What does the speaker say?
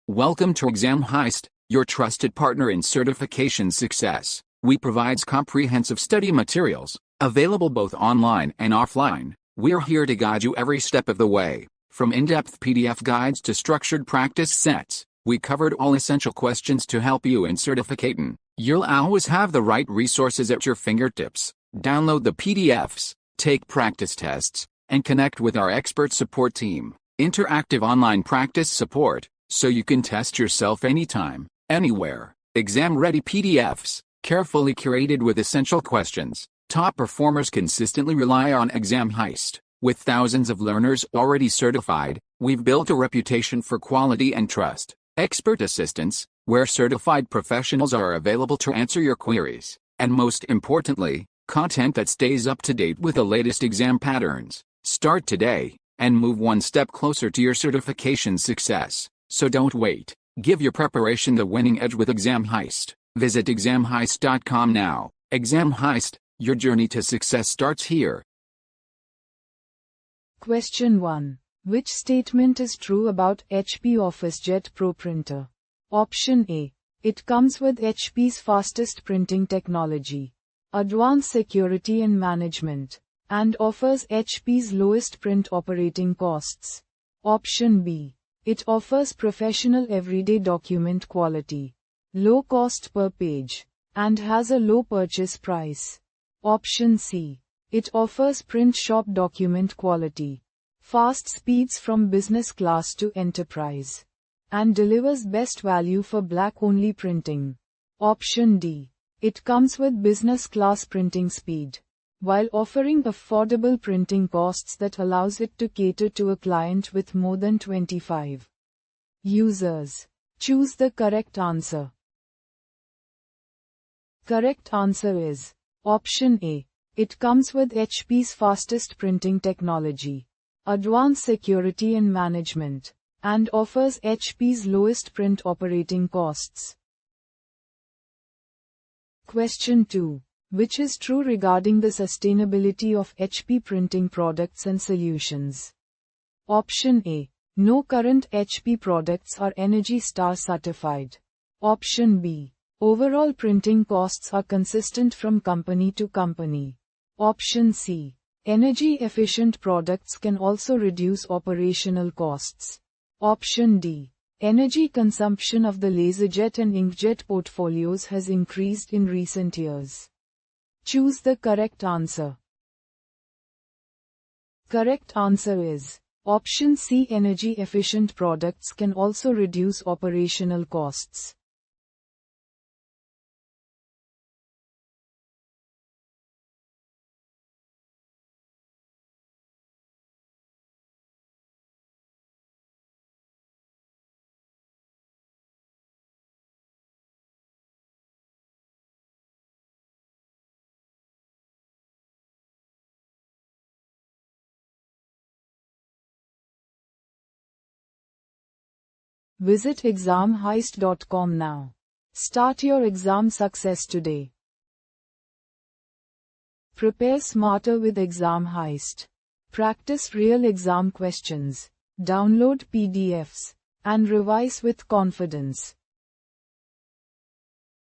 Welcome to Exam Heist, your trusted partner in certification success. We provide comprehensive study materials, available both online and offline. We're here to guide you every step of the way. From in-depth PDF guides to structured practice sets, we covered all essential questions to help you in certificating. You'll always have the right resources at your fingertips. Download the PDFs, take practice tests, and connect with our expert support team. Interactive online practice support, so you can test yourself anytime, anywhere. Exam-ready PDFs, carefully curated with essential questions. Top performers consistently rely on Exam Heist. With thousands of learners already certified, we've built a reputation for quality and trust. Expert assistance, where certified professionals are available to answer your queries. And most importantly, content that stays up to date with the latest exam patterns. Start today, and move one step closer to your certification success. So don't wait. Give your preparation the winning edge with Exam Heist. Visit examheist.com now. Exam Heist, your journey to success starts here. Question 1. Which statement is true about HP OfficeJet Pro printer? Option A. It comes with HP's fastest printing technology, advanced security and management, and offers HP's lowest print operating costs. Option B. It offers professional everyday document quality, low cost per page, and has a low purchase price. Option C. It offers print shop document quality, fast speeds from business class to enterprise, and delivers best value for black-only printing. Option D. It comes with business class printing speed, while offering affordable printing costs that allows it to cater to a client with more than 25 users. Choose the correct answer. Correct answer is Option A. It comes with HP's fastest printing technology, advanced security and management, and offers HP's lowest print operating costs. Question 2. Which is true regarding the sustainability of HP printing products and solutions? Option A. No current HP products are Energy Star certified. Option B. Overall printing costs are consistent from company to company. Option C. Energy-efficient products can also reduce operational costs. Option D. Energy consumption of the LaserJet and inkjet portfolios has increased in recent years. Choose the correct answer. Correct answer is Option C. Energy-efficient products can also reduce operational costs. Visit examheist.com now. Start your exam success today. Prepare smarter with Exam Heist. Practice real exam questions. Download PDFs and revise with confidence.